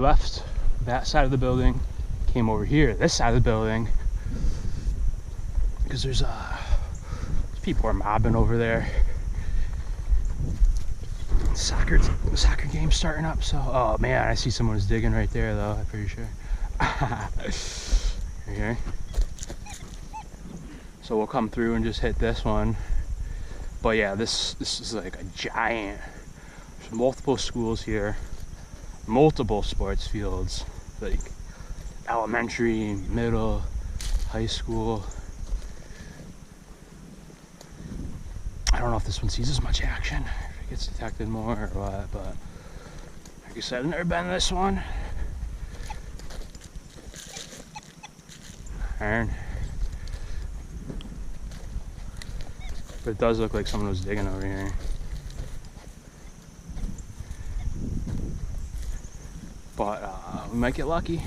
left that side of the building, came over here, this side of the building, because there's people are mobbing over there. Soccer game's starting up, so oh man, I see someone's digging right there though, I'm pretty sure. Okay. So we'll come through and just hit this one. But yeah, this is like a giant, there's multiple schools here, multiple sports fields, like elementary, middle, high school. I don't know if this one sees as much action, if it gets detected more or what, but like I said, I've never been to this one. Iron. But it does look like someone was digging over here. But we might get lucky.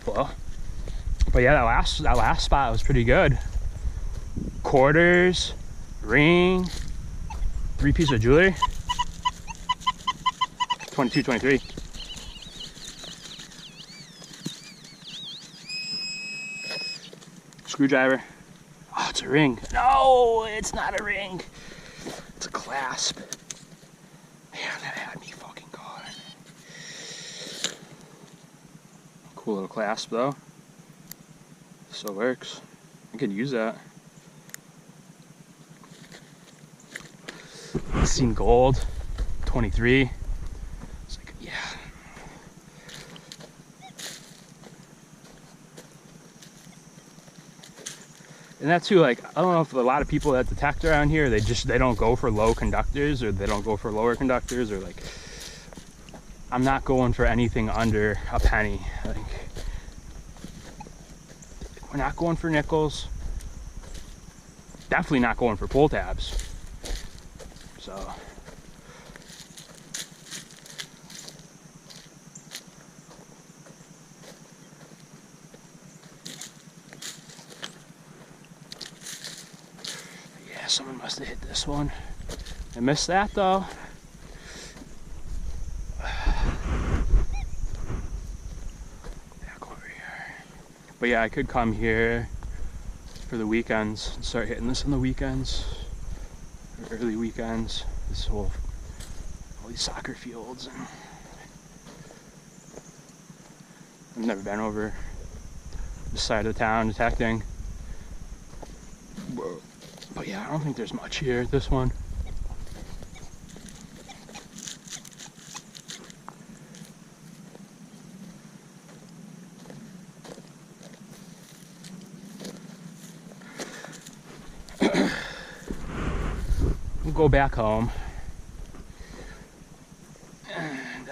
Well, but yeah, that last spot was pretty good. Quarters, ring, 3 pieces of jewelry. 22, 23. Screwdriver. Oh, it's a ring. No, it's not a ring. It's a clasp. Man, that had me fucking caught. Cool little clasp though. Still works. I could use that. Seen gold, 23. It's like, yeah. And that too, like, I don't know if a lot of people that detect around here, they don't go for low conductors, or they don't go for lower conductors, or like, I'm not going for anything under a penny. Like, we're not going for nickels. Definitely not going for pull tabs. So yeah, someone must have hit this one. I missed that though. Back over here. But yeah, I could come here for the weekends and start hitting this on the weekends. Early weekends, all these soccer fields, and I've never been over this side of the town detecting. But yeah, I don't think there's much here at this one. We'll go back home and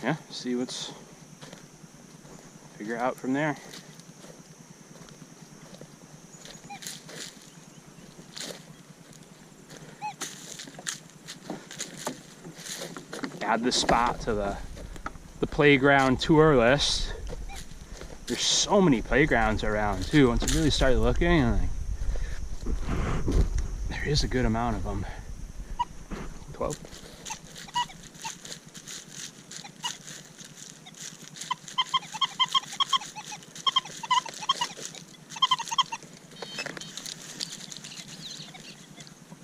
yeah, see figure out from there. Add this spot to the playground tour list. There's so many playgrounds around too. Once you really start looking, like, there is a good amount of them. 12.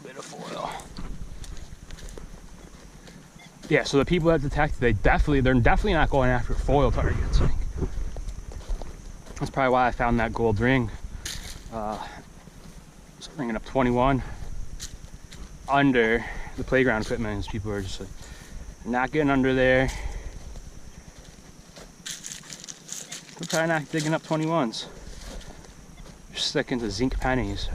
Bit of foil. Yeah, so the people that detect, they're definitely not going after foil targets. Like, that's probably why I found that gold ring. So ringing up 21 under the playground equipment, as people are just like not getting under there. They're probably not digging up 21s. They're sticking to zinc pennies.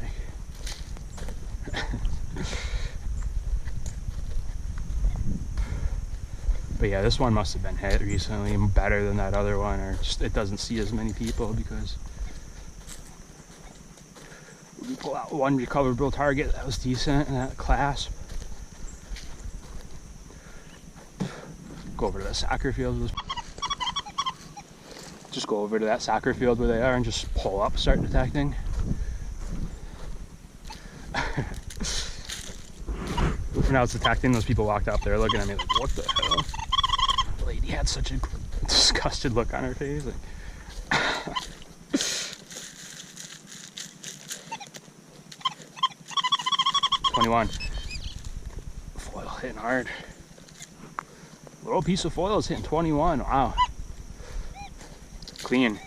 But yeah, this one must have been hit recently, better than that other one, or just it doesn't see as many people because we pull out one recoverable target that was decent in that clasp. Go over to the soccer field. just go over to that soccer field where they are and just pull up, start detecting. When I was detecting, those people walked up there looking at me like, what the hell? The lady had such a disgusted look on her face. Like, 21. Foil hitting hard. Little piece of foil is hitting 21. Wow. Clean.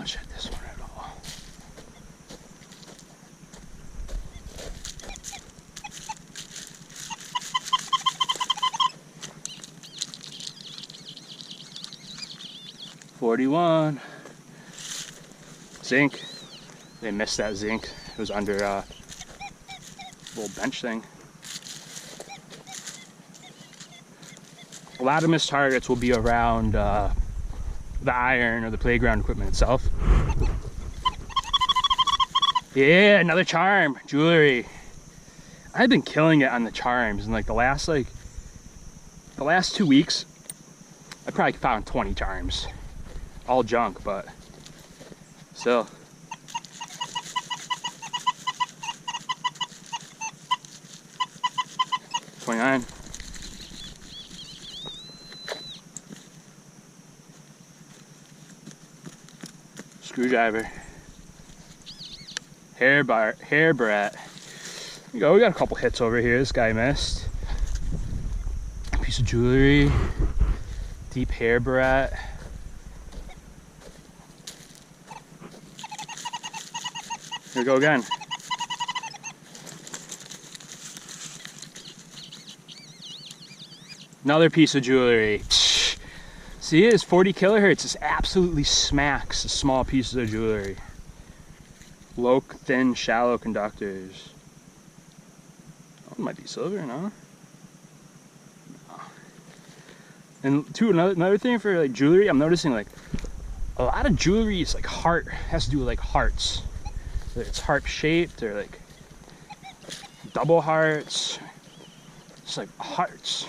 At this one at all. $41. Zinc. They missed that zinc. It was under a little bench thing. A lot of missed targets will be around the iron or the playground equipment itself. Yeah, another charm, jewelry. I've been killing it on the charms in like the last 2 weeks. I probably found 20 charms, all junk, but still. $29. Screwdriver. Hair barrette. There you go, we got a couple hits over here. This guy missed. Piece of jewelry. Deep hair barrette. Here we go again. Another piece of jewelry. See, it's 40 kilohertz. This absolutely smacks the small pieces of jewelry. Low, thin, shallow conductors. Oh, it might be silver, no? And two, another thing for like jewelry, I'm noticing like a lot of jewelry is like has to do with like hearts. Whether it's heart shaped or like double hearts. It's like hearts.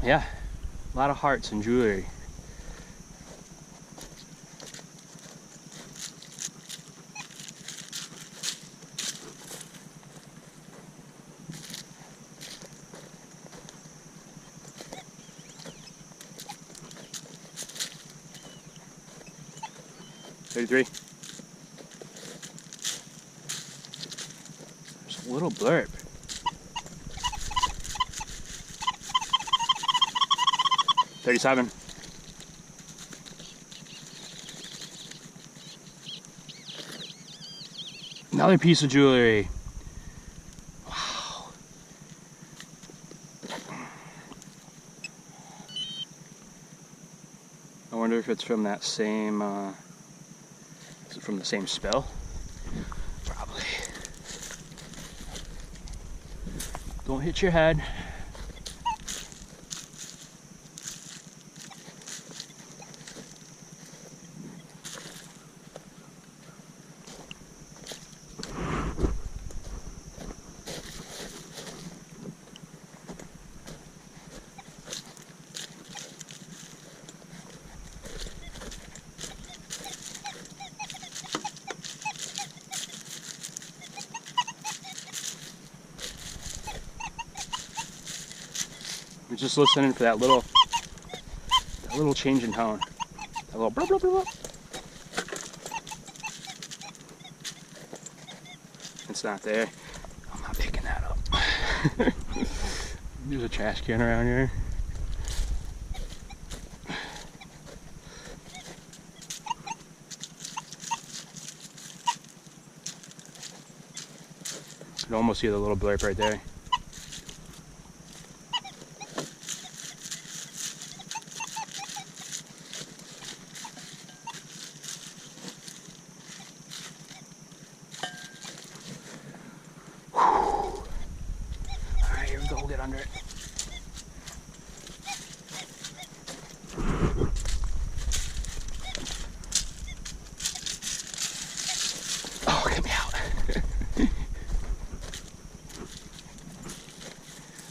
Yeah, a lot of hearts in jewelry. $33. There's a little blurb. $37. Another piece of jewelry. Wow. I wonder if it's from that same, is it from the same spill? Probably. Don't hit your head. We're just listening for that little change in tone. That little blah, blah, blah, blah. It's not there. I'm not picking that up. There's a trash can around here. can almost see the little blurb right there. Alright, here we go, we'll get under it. Oh, get me out.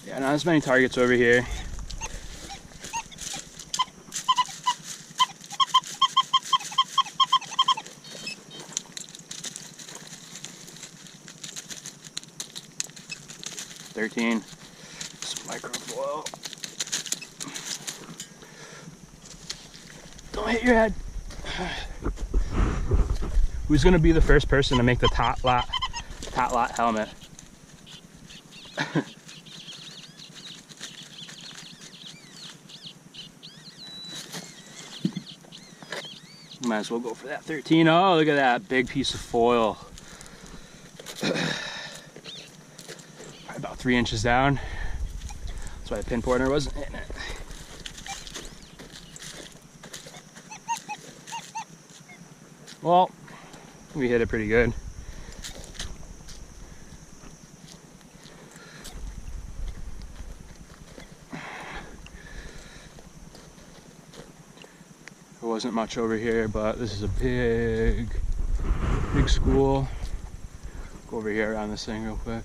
Yeah, not as many targets over here. $13. Some microfoil. Don't hit your head. Who's gonna be the first person to make the tot lot helmet? Might as well go for that 13. Oh, look at that big piece of foil. Probably about 3 inches down. That's why the pin pointer wasn't hitting it. Well, we hit it pretty good. There wasn't much over here, but this is a big school. Go over here around this thing real quick.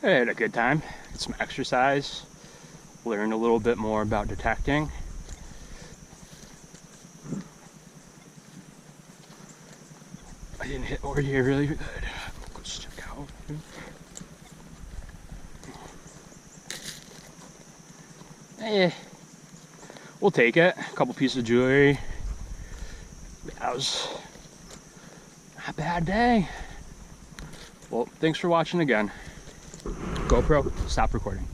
I had a good time. Get some exercise. Learned a little bit more about detecting. I didn't hit over here really good. Let's check out. We'll take it. A couple pieces of jewelry. That was not a bad day. Well, thanks for watching again. GoPro, stop recording.